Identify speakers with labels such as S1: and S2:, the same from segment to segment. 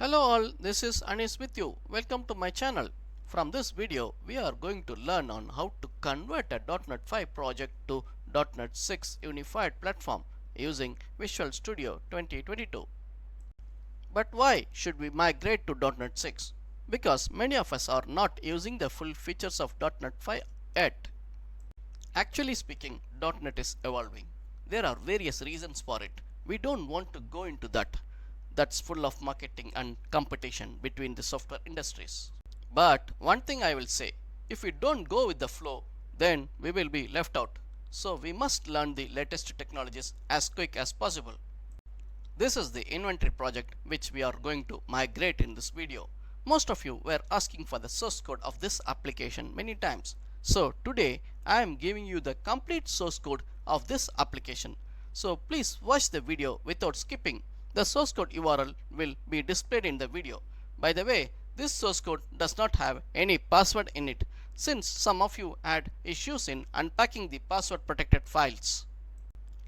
S1: Hello all, this is Aniz with you. Welcome to my channel. From this video, we are going to learn on how to convert a .NET 5 project to .NET 6 Unified Platform using Visual Studio 2022. But why should we migrate to .NET 6? Because many of us are not using the full features of .NET 5 yet. Actually speaking, .NET is evolving. There are various reasons for it. We don't want to go into that. That's full of marketing and competition between the software industries. But one thing I will say, if we don't go with the flow, then we will be left out. So we must learn the latest technologies as quick as possible. This is the inventory project which we are going to migrate in this video. Most of you were asking for the source code of this application many times. So today I am giving you the complete source code of this application. So please watch the video without skipping. The source code URL will be displayed in the video. By the way, this source code does not have any password in it, since some of you had issues in unpacking the password protected files.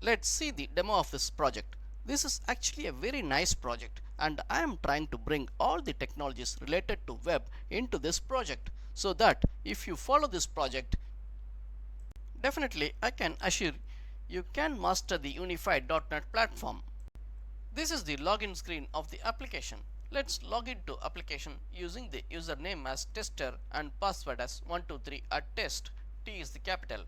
S1: Let's see the demo of this project. This is actually a very nice project, and I am trying to bring all the technologies related to web into this project, so that if you follow this project, definitely I can assure you can master the unified .NET platform. This is the login screen of the application. Let's log into application using the username as tester and password as 123@test. T is the capital.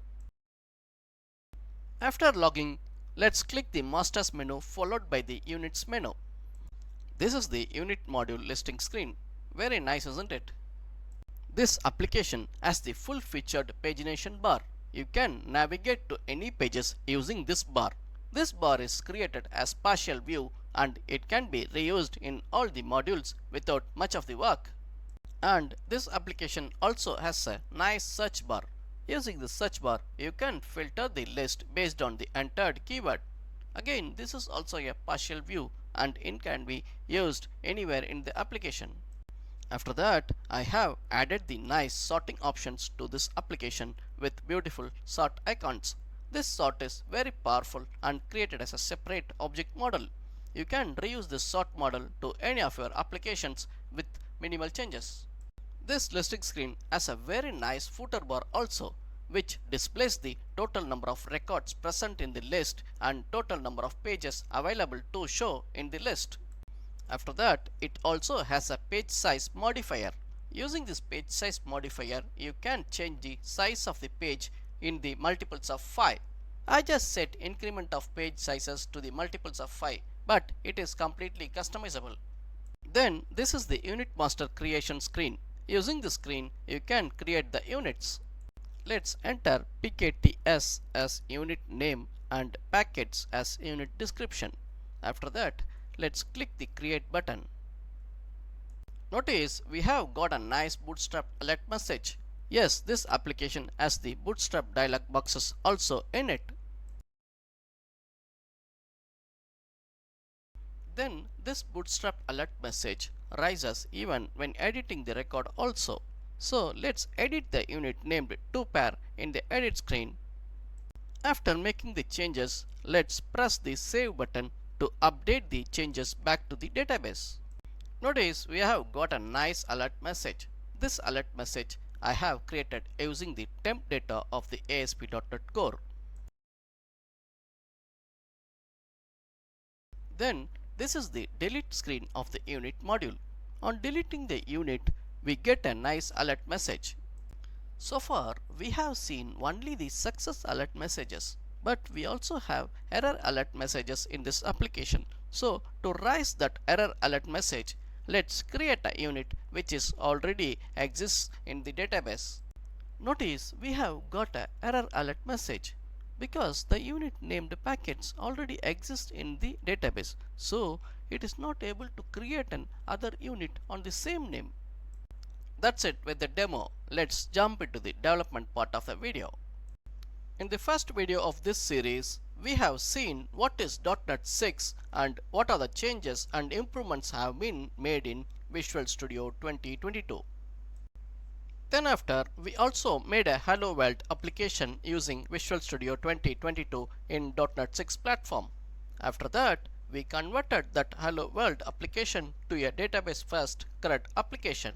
S1: After logging, let's click the Masters menu followed by the Units menu. This is the unit module listing screen. Very nice, isn't it? This application has the full featured pagination bar. You can navigate to any pages using this bar. This bar is created as partial view and it can be reused in all the modules without much of the work. And this application also has a nice search bar. Using the search bar, you can filter the list based on the entered keyword. Again, this is also a partial view and it can be used anywhere in the application. After that, I have added the nice sorting options to this application with beautiful sort icons. This sort is very powerful and created as a separate object model. You can reuse this sort model to any of your applications with minimal changes. This listing screen has a very nice footer bar also, which displays the total number of records present in the list and total number of pages available to show in the list. After that, it also has a page size modifier. Using this page size modifier, you can change the size of the page in the multiples of 5. I just set increment of page sizes to the multiples of 5, but it is completely customizable. Then this is the unit master creation screen. Using this screen, you can create the units. Let's enter PKTS as unit name and packets as unit description. After that, let's click the create button. Notice we have got a nice bootstrap alert message. Yes, this application has the bootstrap dialog boxes also in it. Then this bootstrap alert message rises even when editing the record also. So let's edit the unit named toPair in the edit screen. After making the changes, let's press the save button to update the changes back to the database. Notice we have got a nice alert message. This alert message I have created using the temp data of the ASP.NET Core. Then this is the delete screen of the unit module. On deleting the unit, we get a nice alert message. So far, we have seen only the success alert messages, but we also have error alert messages in this application. So to raise that error alert message, let's create a unit which is already exists in the database. Notice we have got a error alert message because the unit named packets already exist in the database, so it is not able to create an other unit on the same name. That's it with the demo. Let's jump into the development part of the video. In the first video of this series, we have seen what is .NET 6 and what are the changes and improvements have been made in Visual Studio 2022. Then after, we also made a Hello World application using Visual Studio 2022 in .NET 6 platform. After that, we converted that Hello World application to a database first CRUD application.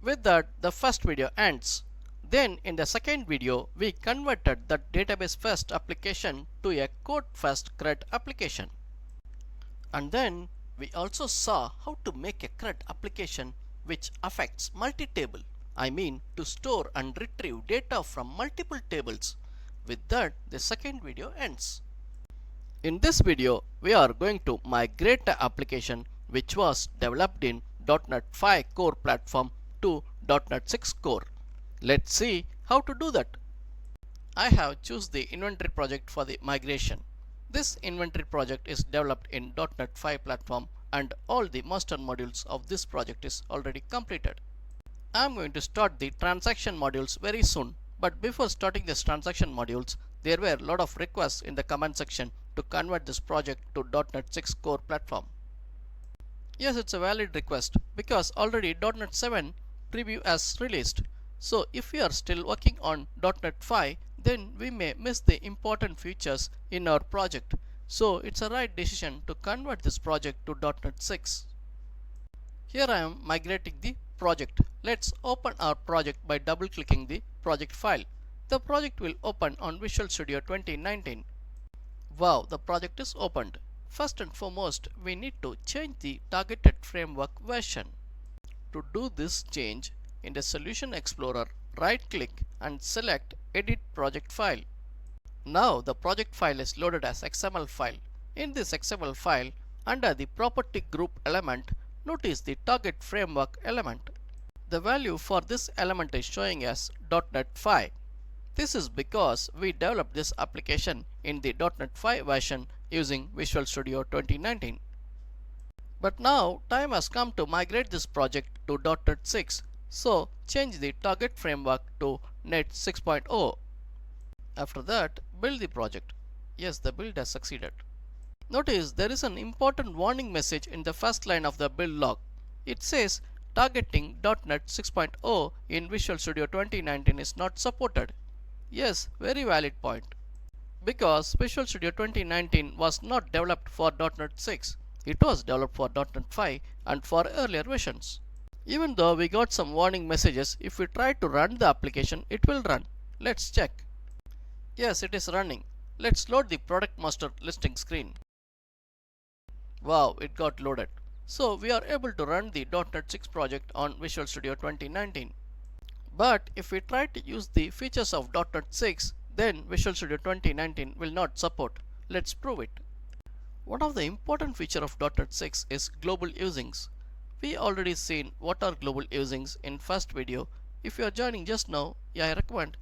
S1: With that, the first video ends. Then in the second video, we converted that database first application to a code first CRUD application. And then we also saw how to make a CRUD application which affects multi-table. I mean to store and retrieve data from multiple tables. With that, the second video ends. In this video, we are going to migrate the application which was developed in .NET 5 Core platform to .NET 6 Core. Let's see how to do that. I have chosen the inventory project for the migration. This inventory project is developed in .NET 5 platform and all the master modules of this project is already completed. I am going to start the transaction modules very soon, but before starting this transaction modules, there were a lot of requests in the comment section to convert this project to .NET 6 Core platform. Yes, it's a valid request because already .NET 7 preview has released. So if we are still working on .NET 5, then we may miss the important features in our project. So it's a right decision to convert this project to .NET 6. Here I am migrating the project. Let's open our project by double clicking the project file. The project will open on Visual Studio 2019. Wow, the project is opened. First and foremost, we need to change the targeted framework version. To do this change, in the Solution Explorer, right click and select Edit Project File. Now the project file is loaded as XML file. In this XML file, under the property group element, notice the target framework element. The value for this element is showing as .NET 5. This is because we developed this application in the .NET 5 version using Visual Studio 2019. But now time has come to migrate this project to .NET 6. So change the target framework to .NET 6.0. After that, build the project. Yes, the build has succeeded. Notice there is an important warning message in the first line of the build log. It says targeting .NET 6.0 in Visual Studio 2019 is not supported. Yes, very valid point. Because Visual Studio 2019 was not developed for .NET 6. It was developed for .NET 5 and for earlier versions. Even though we got some warning messages, if we try to run the application, it will run. Let's check. Yes, it is running. Let's load the product master listing screen. Wow, it got loaded. So we are able to run the .NET 6 project on Visual Studio 2019. But if we try to use the features of .NET 6, then Visual Studio 2019 will not support. Let's prove it. One of the important features of .NET 6 is global usings. We already seen what are global usings in first video. If you are joining just now, I recommend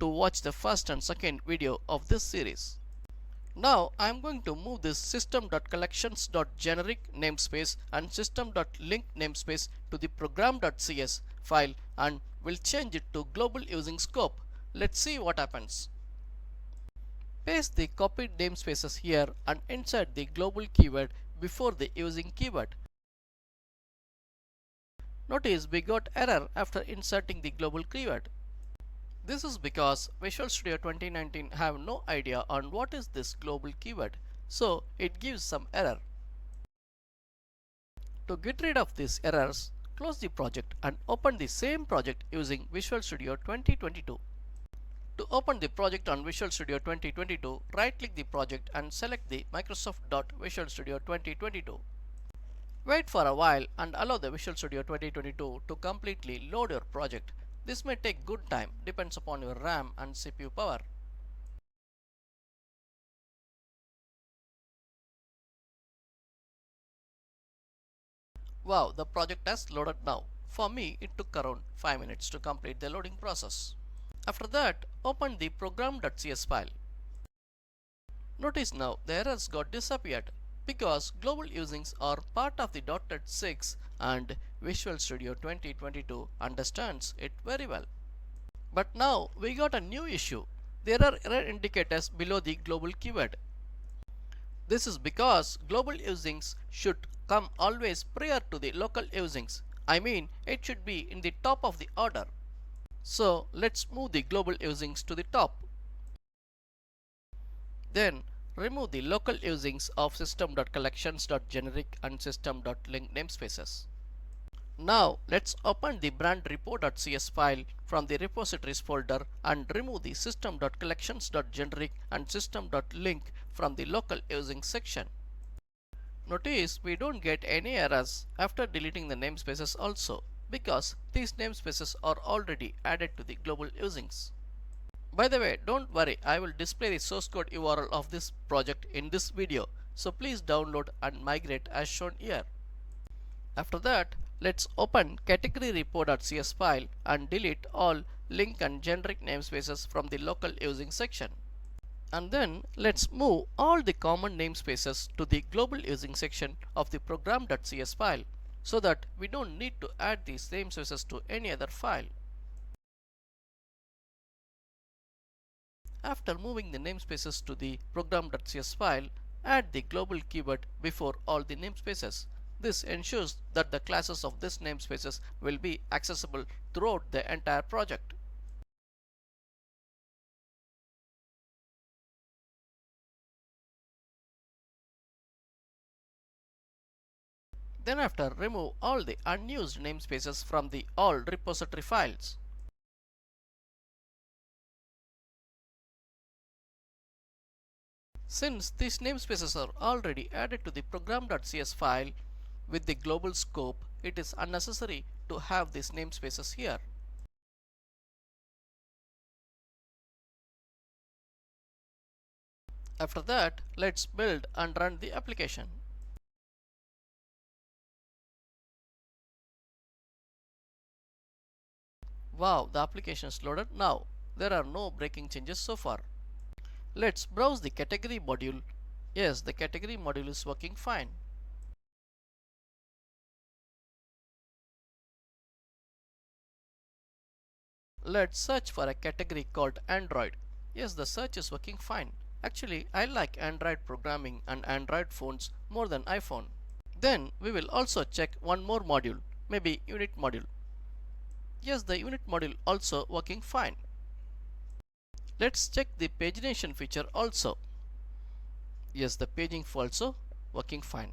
S1: to watch the first and second video of this series. Now I am going to move this system.collections.generic namespace and system.link namespace to the program.cs file and will change it to global using scope. Let's see what happens. Paste the copied namespaces here and insert the global keyword before the using keyword. Notice we got error after inserting the global keyword. This is because Visual Studio 2019 have no idea on what is this global keyword, so it gives some error. To get rid of these errors, close the project and open the same project using Visual Studio 2022. To open the project on Visual Studio 2022, right-click the project and select the Microsoft.Visual Studio 2022. Wait for a while and allow the Visual Studio 2022 to completely load your project. This may take good time, depends upon your RAM and CPU power. Wow, the project has loaded now. For me, it took around 5 minutes to complete the loading process. After that, open the program.cs file. Notice now the errors got disappeared because global usings are part of the .NET 6 and Visual Studio 2022 understands it very well. But now we got a new issue. There are error indicators below the global keyword. This is because global usings should come always prior to the local usings. I mean, it should be in the top of the order. So let's move the global usings to the top. Then remove the local usings of system.collections.generic and system.link namespaces. Now let's open the brand repo.cs file from the repositories folder and remove the system.collections.generic and system.link from the local using section. Notice we don't get any errors after deleting the namespaces also, because these namespaces are already added to the global usings. By the way, don't worry, I will display the source code URL of this project in this video, so please download and migrate as shown here. After that, let's open category repo.cs file and delete all link and generic namespaces from the local using section. And then let's move all the common namespaces to the global using section of the program.cs file, so that we don't need to add these namespaces to any other file. After moving the namespaces to the program.cs file, add the global keyword before all the namespaces. This ensures that the classes of these namespaces will be accessible throughout the entire project. Then after, remove all the unused namespaces from the all repository files. Since these namespaces are already added to the program.cs file with the global scope, it is unnecessary to have these namespaces here. After that, let's build and run the application. Wow, the application is loaded now. There are no breaking changes so far. Let's browse the category module. Yes, the category module is working fine. Let's search for a category called Android. Yes, the search is working fine. Actually, I like Android programming and Android phones more than iPhone. Then we will also check one more module, maybe unit module. Yes, the unit module also working fine. Let's check the pagination feature also. Yes, the paging also working fine.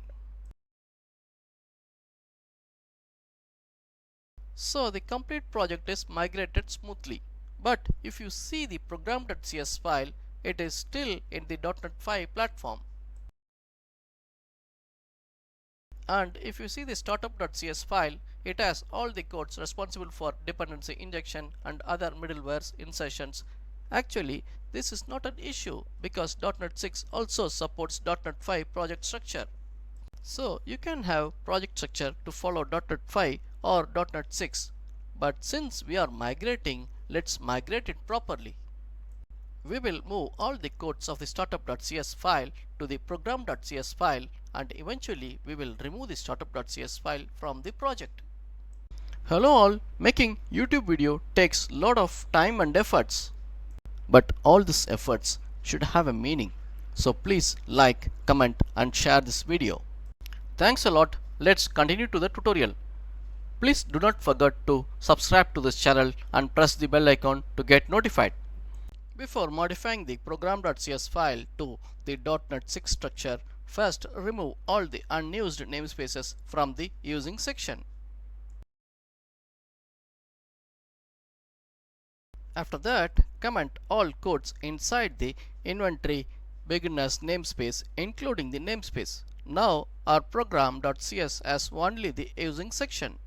S1: So the complete project is migrated smoothly. But if you see the program.cs file, it is still in the .NET 5 platform. And if you see the startup.cs file, it has all the codes responsible for dependency injection and other middleware insertions. Actually, this is not an issue because .NET 6 also supports .NET 5 project structure. So you can have project structure to follow .NET 5 or .NET 6. But since we are migrating, let's migrate it properly. We will move all the codes of the startup.cs file to the program.cs file, and eventually we will remove the startup.cs file from the project. Hello all, making YouTube video takes lot of time and efforts. But all these efforts should have a meaning. So please like, comment and share this video. Thanks a lot. Let's continue to the tutorial. Please do not forget to subscribe to this channel and press the bell icon to get notified. Before modifying the program.cs file to the .NET 6 structure, first remove all the unused namespaces from the using section. After that, comment all codes inside the inventory beginners namespace, including the namespace. Now our program.cs has only the using section.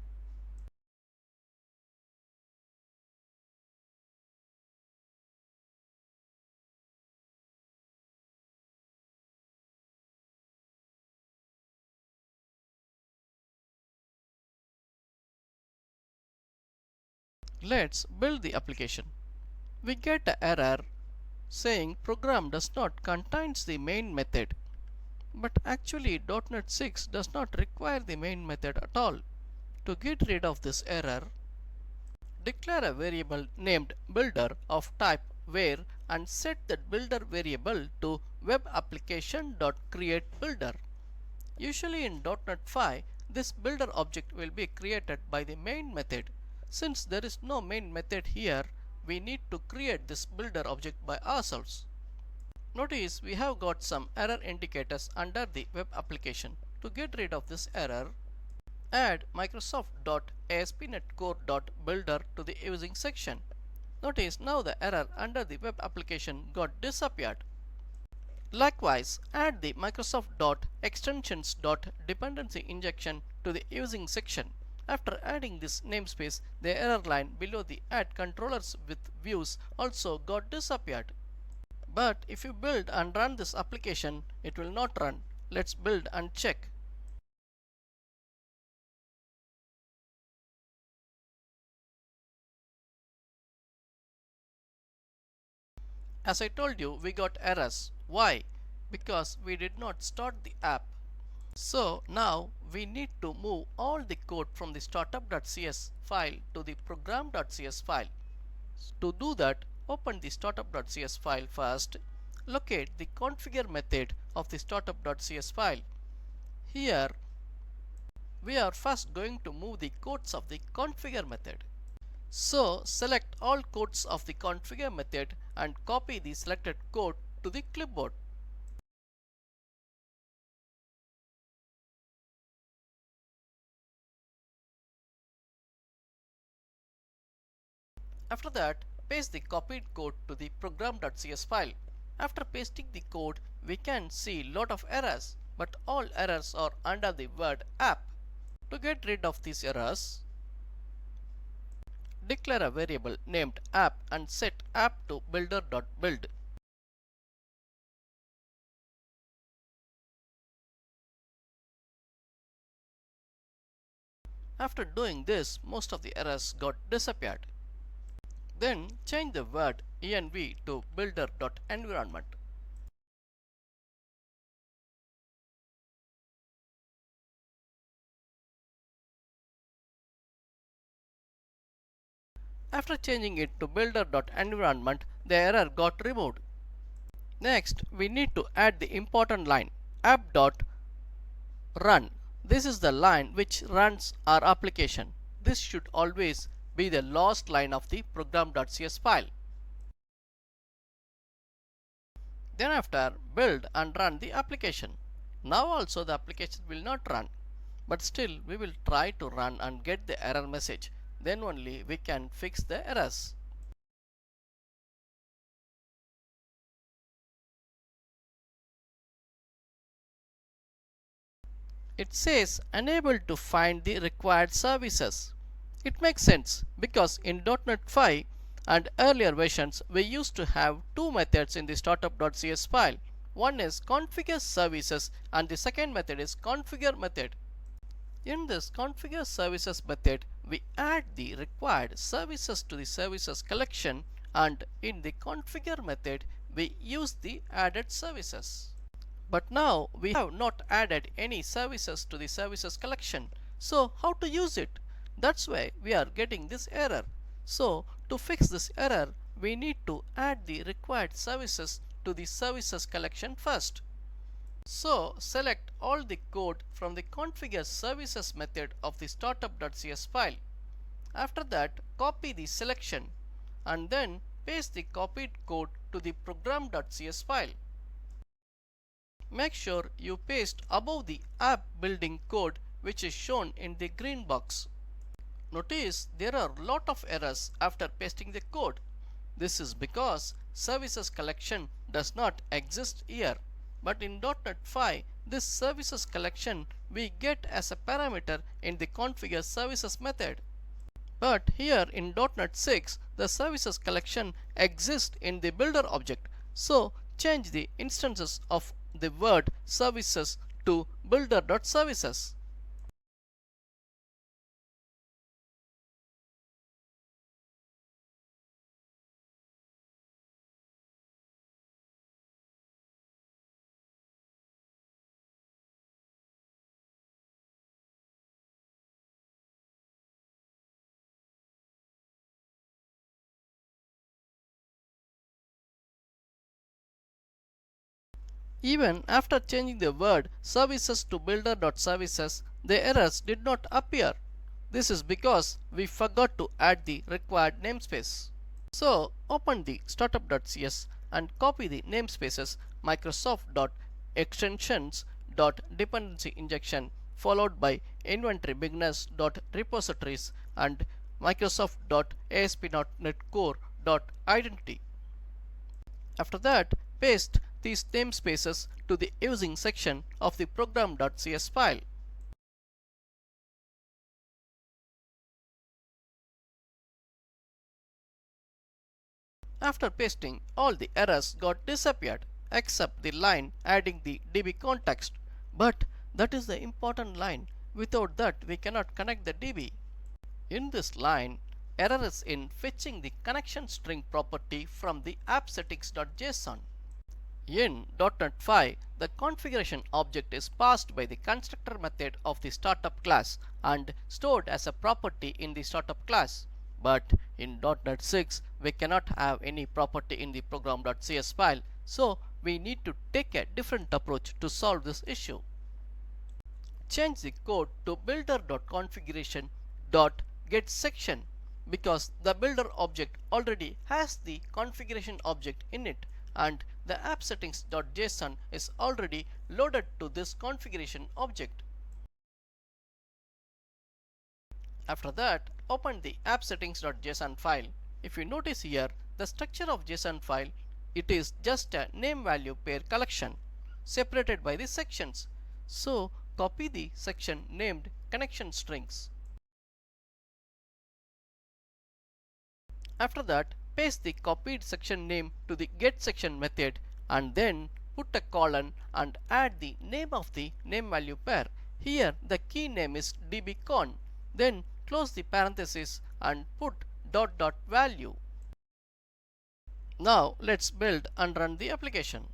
S1: Let's build the application. We get an error saying program does not contains the main method. But actually .NET 6 does not require the main method at all. To get rid of this error, declare a variable named builder of type where and set that builder variable to webapplication.createBuilder. Usually in .NET 5, this builder object will be created by the main method. Since there is no main method here, we need to create this builder object by ourselves. Notice we have got some error indicators under the web application. To get rid of this error, add Microsoft.ASP.NET Core.Builder to the using section. Notice now the error under the web application got disappeared. Likewise, add the Microsoft.Extensions.Dependency injection to the using section. After adding this namespace, the error line below the add controllers with views also got disappeared. But if you build and run this application, it will not run. Let's build and check. As I told you, we got errors. Why? Because we did not start the app. So now we need to move all the code from the startup.cs file to the program.cs file. To do that, open the startup.cs file first. Locate the configure method of the startup.cs file. Here we are first going to move the codes of the configure method. So select all codes of the configure method and copy the selected code to the clipboard. After that, paste the copied code to the program.cs file. After pasting the code, we can see lot of errors, but all errors are under the word app. To get rid of these errors, declare a variable named app and set app to builder.build. After doing this, most of the errors got disappeared. Then change the word env to builder.environment. After changing it to builder.environment, the error got removed. Next, we need to add the important line app.run. This is the line which runs our application. This should always be the last line of the program.cs file. Then after, build and run the application. Now also the application will not run, but still we will try to run and get the error message. Then only we can fix the errors. It says unable to find the required services. It makes sense because in .NET 5 and earlier versions we used to have two methods in the startup.cs file. One is configure services and the second method is configure method. In this configure services method, we add the required services to the services collection, and in the configure method, we use the added services. But now we have not added any services to the services collection. So how to use it? That's why we are getting this error. So to fix this error, we need to add the required services to the services collection first. So select all the code from the configure services method of the startup.cs file. After that, copy the selection and then paste the copied code to the program.cs file. Make sure you paste above the app building code which is shown in the green box. Notice there are a lot of errors after pasting the code. This is because services collection does not exist here. But in .NET 5, this services collection we get as a parameter in the configure services method. But here in .NET 6, the services collection exists in the builder object. So change the instances of the word services to builder.services. Even after changing the word services to builder.services, the errors did not appear. This is because we forgot to add the required namespace. So open the startup.cs and copy the namespaces Microsoft.extensions.dependency injection followed by inventory beginners.repositories and Microsoft.ASP.NET Core.identity. After that, paste these namespaces to the using section of the program.cs file. After pasting, all the errors got disappeared except the line adding the DB context. But that is the important line. Without that, we cannot connect the DB. In this line, error is in fetching the connection string property from the appsettings.json. In .NET 5, the configuration object is passed by the constructor method of the startup class and stored as a property in the startup class. But in .NET 6, we cannot have any property in the program.cs file, so we need to take a different approach to solve this issue. Change the code to builder.configuration.getSection because the builder object already has the configuration object in it and the appsettings.json is already loaded to this configuration object. After that, open the appsettings.json file. If you notice here, the structure of JSON file, it is just a name value pair collection separated by the sections. So copy the section named connection strings. After that, paste the copied section name to the getSection method and then put a colon and add the name of the name value pair. Here the key name is dbcon. Then close the parenthesis and put value. Now let's build and run the application.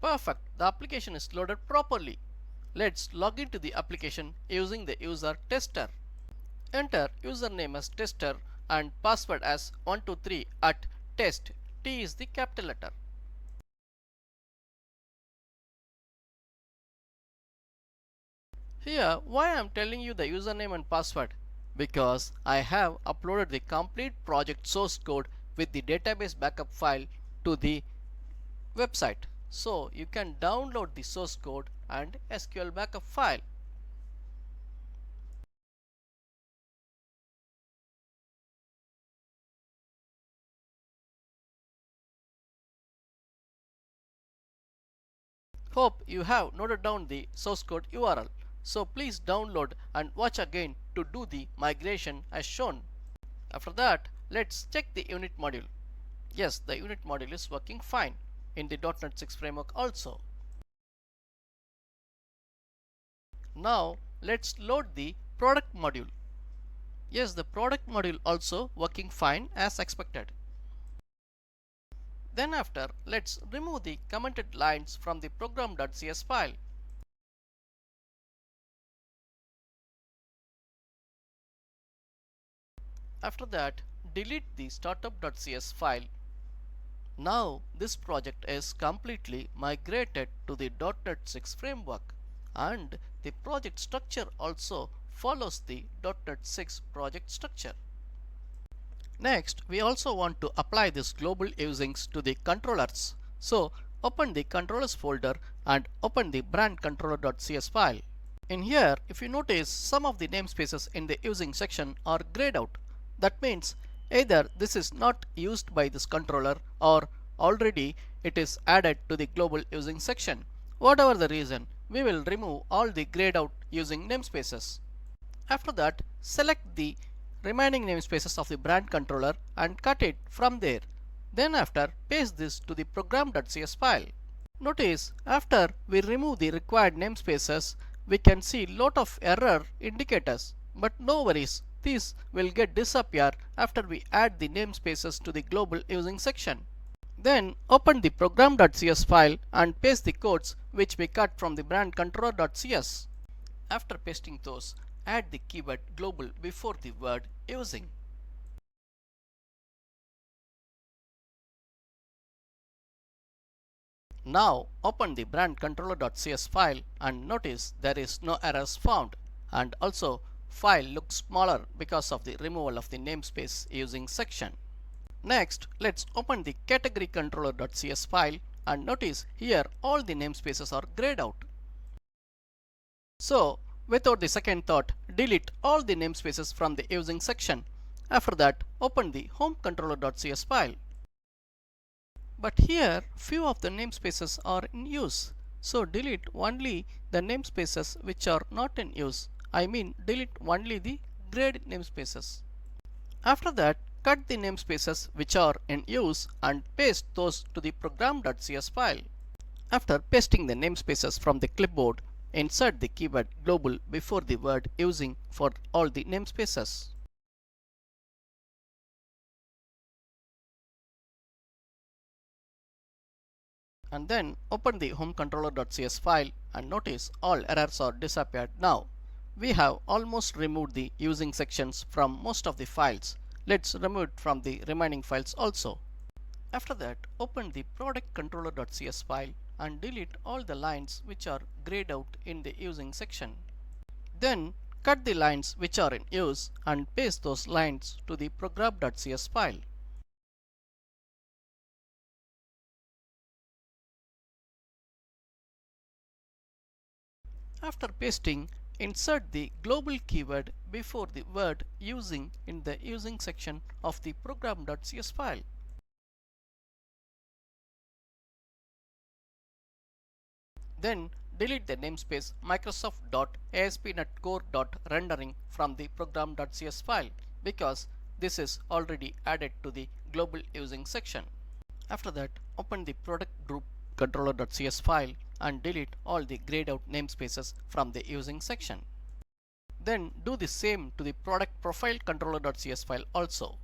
S1: Perfect, the application is loaded properly. Let's log into the application using the user tester. Enter username as tester and password as 123 at test. T is the capital letter. Here, why I am telling you the username and password? Because I have uploaded the complete project source code with the database backup file to the website. So you can download the source code and SQL backup file. Hope you have noted down the source code URL. So please download and watch again to do the migration as shown. After that, let's check the unit module. Yes, the unit module is working fine in the .NET 6 framework also. Now let's load the product module. Yes, the product module also working fine as expected. Then after, let's remove the commented lines from the program.cs file. After that, delete the startup.cs file. Now this project is completely migrated to the .NET 6 framework and the project structure also follows the .NET 6 project structure. Next, we also want to apply this global usings to the controllers. So open the controllers folder and open the brand controller.cs file. In here, if you notice, some of the namespaces in the using section are grayed out. That means either this is not used by this controller or already it is added to the global using section. Whatever the reason, we will remove all the grayed out using namespaces. After that, select the remaining namespaces of the brand controller and cut it from there. Then after, paste this to the program.cs file. Notice, after we remove the required namespaces, we can see lot of error indicators, but no worries, these will get disappear after we add the namespaces to the global using section. Then open the program.cs file and paste the codes which we cut from the brand controller.cs. After pasting those, add the keyword global before the word using. Now open the brand controller.cs file and notice there is no errors found, and also file looks smaller because of the removal of the namespace using section. Next, let's open the category controller.cs file and notice here all the namespaces are grayed out. So without the second thought, delete all the namespaces from the using section. After that, open the home controller.cs file. But here few of the namespaces are in use. So delete only the namespaces which are not in use. I mean delete only the grayed namespaces. After that, cut the namespaces which are in use and paste those to the program.cs file. After pasting the namespaces from the clipboard, insert the keyword global before the word using for all the namespaces. And then open the home controller.cs file and notice all errors are disappeared now. We have almost removed the using sections from most of the files. Let's remove it from the remaining files also. After that, open the product controller.cs file and delete all the lines which are grayed out in the using section. Then cut the lines which are in use and paste those lines to the program.cs file. After pasting, insert the global keyword before the word using in the using section of the program.cs file. Then delete the namespace microsoft.aspnetcore.rendering from the program.cs file because this is already added to the global using section. After that, open the product group controller.cs file and delete all the grayed out namespaces from the using section. Then do the same to the product profile controller.cs file also.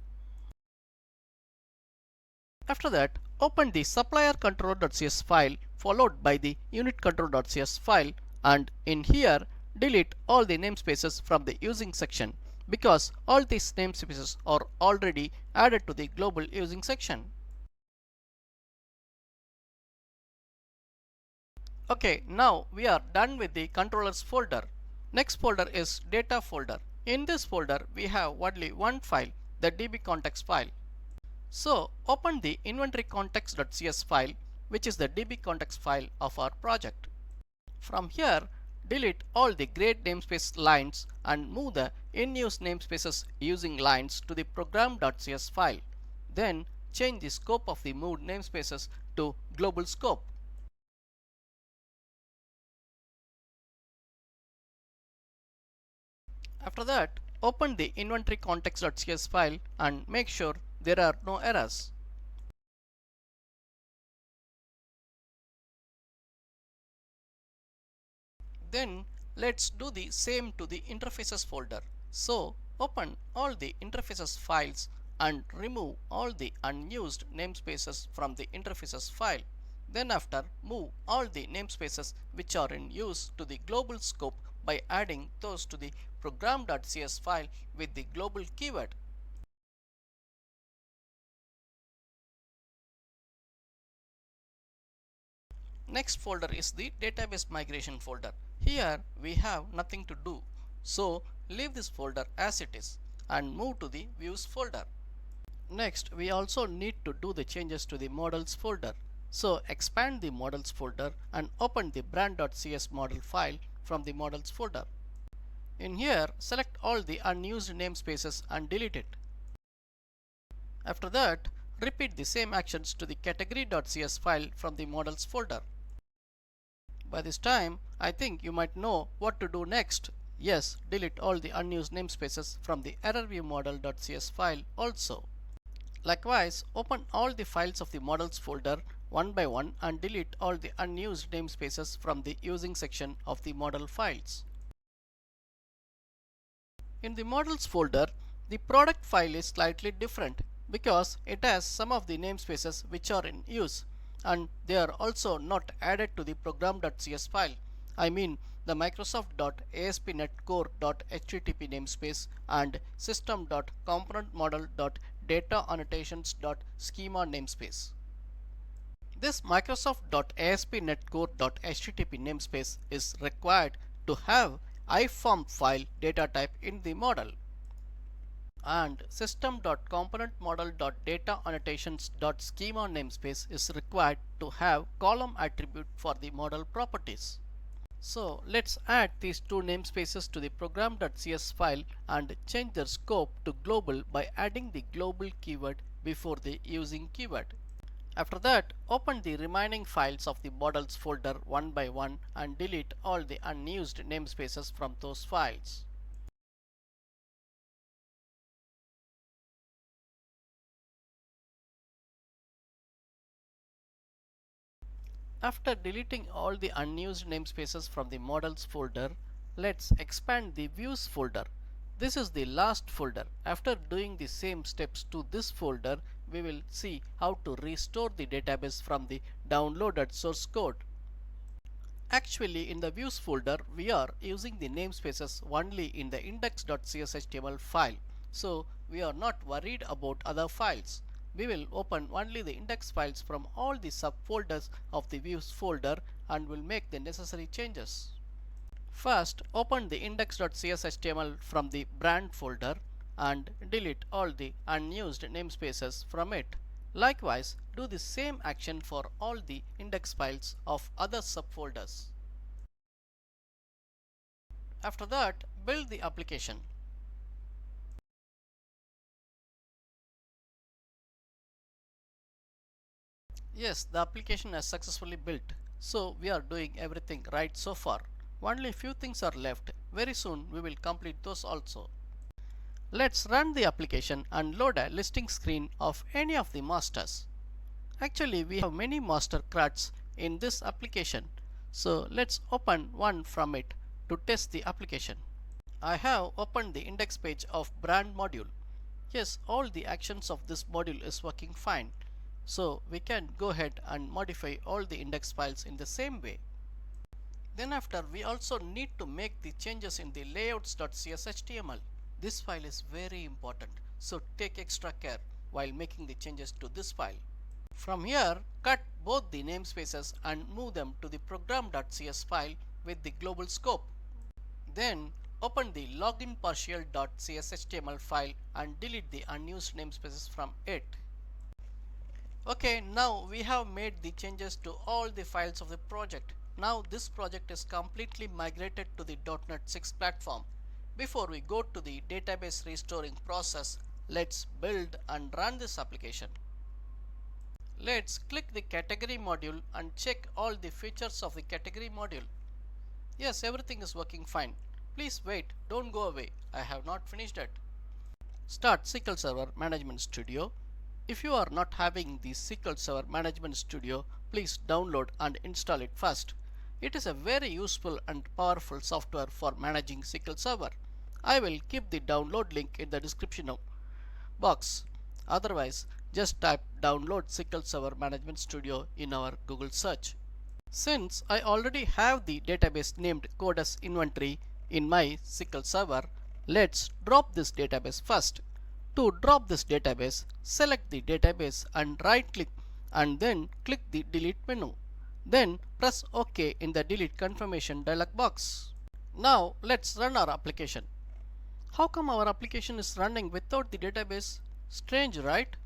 S1: After that, open the supplier controller.cs file followed by the unit control.cs file, and in here delete all the namespaces from the using section because all these namespaces are already added to the global using section. Okay, now we are done with the controllers folder. Next folder is data folder. In this folder we have only one file, the dbcontext file. So open the inventory context.cs file, which is the dbcontext file of our project. From here, delete all the grayed namespace lines and move the in-use namespaces using lines to the program.cs file. Then change the scope of the moved namespaces to global scope. After that, open the inventory context.cs file and make sure there are no errors. Then let's do the same to the interfaces folder. So open all the interfaces files and remove all the unused namespaces from the interfaces file. Then after, move all the namespaces which are in use to the global scope by adding those to the program.cs file with the global keyword. Next folder is the database migration folder. Here we have nothing to do, so leave this folder as it is and move to the views folder. Next, we also need to do the changes to the models folder. So expand the models folder and open the brand.cs model file from the models folder. In here, select all the unused namespaces and delete it. After that, repeat the same actions to the category.cs file from the models folder. By this time, I think you might know what to do next. Yes, delete all the unused namespaces from the errorviewModel.cs file also. Likewise, open all the files of the models folder one by one and delete all the unused namespaces from the using section of the model files. In the models folder, the product file is slightly different because it has some of the namespaces which are in use, and they are also not added to the program.cs file. I mean the Microsoft.ASP.NET Core.HTTP namespace and system.componentModel.DataAnnotations.Schema namespace. This Microsoft.ASP.NET Core.HTTP namespace is required to have iform file data type in the model. And system.componentModel.DataAnnotations.schema namespace is required to have column attribute for the model properties. So let's add these two namespaces to the program.cs file and change their scope to global by adding the global keyword before the using keyword. After that, open the remaining files of the models folder one by one and delete all the unused namespaces from those files. After deleting all the unused namespaces from the models folder, let's expand the views folder. This is the last folder. After doing the same steps to this folder, we will see how to restore the database from the downloaded source code. Actually, in the views folder, we are using the namespaces only in the index.cshtml file. So we are not worried about other files. We will open only the index files from all the subfolders of the views folder and will make the necessary changes. First, open the index.cshtml from the brand folder and delete all the unused namespaces from it. Likewise, do the same action for all the index files of other subfolders. After that, build the application. Yes, the application has successfully built. So we are doing everything right so far. Only few things are left. Very soon we will complete those also. Let's run the application and load a listing screen of any of the masters. Actually, we have many master CRUDs in this application. So let's open one from it to test the application. I have opened the index page of brand module. Yes, all the actions of this module is working fine. So we can go ahead and modify all the index files in the same way. Then after, we also need to make the changes in the layouts.cshtml. This file is very important, so take extra care while making the changes to this file. From here, cut both the namespaces and move them to the program.cs file with the global scope. Then open the login partial.cshtml file and delete the unused namespaces from it. Okay, now we have made the changes to all the files of the project. Now this project is completely migrated to the .NET 6 platform. Before we go to the database restoring process, let's build and run this application. Let's click the category module and check all the features of the category module. Yes, everything is working fine. Please wait, don't go away. I have not finished it. Start SQL Server Management Studio. If you are not having the SQL Server Management Studio, please download and install it first. It is a very useful and powerful software for managing SQL Server. I will keep the download link in the description box. Otherwise, just type download SQL Server Management Studio in our Google search. Since I already have the database named code as inventory in my SQL Server, let's drop this database first. To drop this database, select the database and right click and then click the delete menu. Then press OK in the delete confirmation dialog box. Now let's run our application. How come our application is running without the database? Strange, right?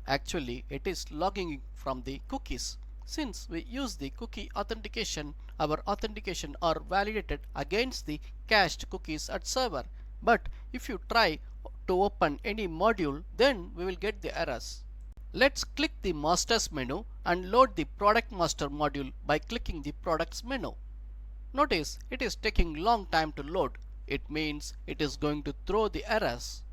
S1: Actually, it is logging from the cookies. Since we use the cookie authentication, our authentication are validated against the cached cookies at server. But if you try to open any module, then we will get the errors. Let's click the masters menu and load the product master module by clicking the products menu. Notice it is taking long time to load. It means it is going to throw the errors.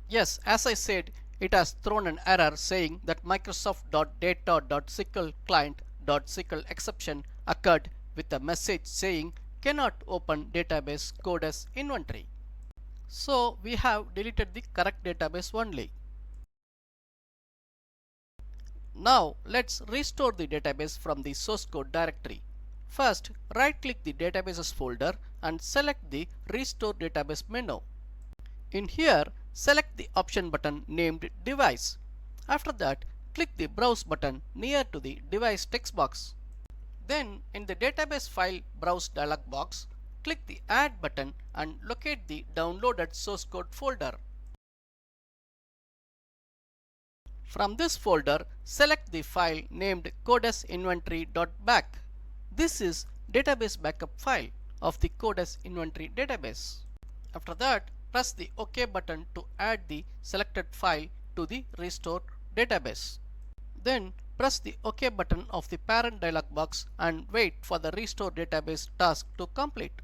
S1: Yes, as I said, it has thrown an error saying that Microsoft.data.sql client.sql exception occurred with a message saying cannot open database code as inventory. So we have deleted the correct database only. Now let's restore the database from the source code directory. First, right click the databases folder and select the restore database menu. In here, select the option button named Device. After that, click the Browse button near to the Device text box. Then, in the Database File Browse dialog box, click the Add button and locate the downloaded source code folder. From this folder, select the file named codesinventory.back. This is database backup file of the codes inventory database. After that, press the OK button to add the selected file to the restore database. Then press the OK button of the parent dialog box and wait for the restore database task to complete.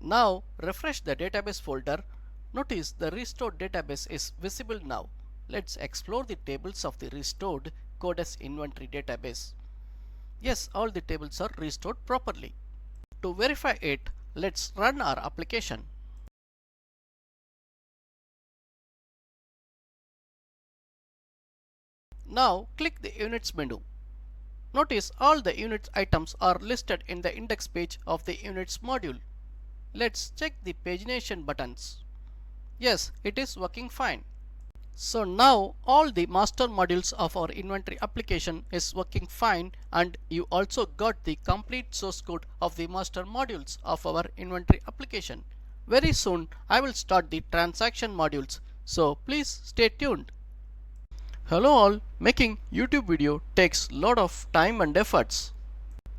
S1: Now refresh the database folder. Notice the restored database is visible now. Let's explore the tables of the restored codes inventory database. Yes, all the tables are restored properly. To verify it, let's run our application. Now click the Units menu. Notice all the units items are listed in the index page of the Units module. Let's check the Pagination buttons. Yes, it is working fine. So now all the master modules of our inventory application is working fine, and you also got the complete source code of the master modules of our inventory application. Very soon I will start the transaction modules, so please stay tuned. Hello all, making YouTube video takes lot of time and efforts.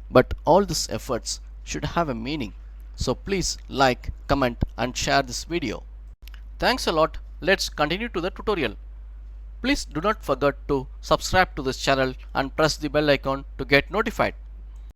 S1: But all these efforts should have a meaning. So please like, comment and share this video. Thanks a lot. Let's continue to the tutorial. Please do not forget to subscribe to this channel and press the bell icon to get notified.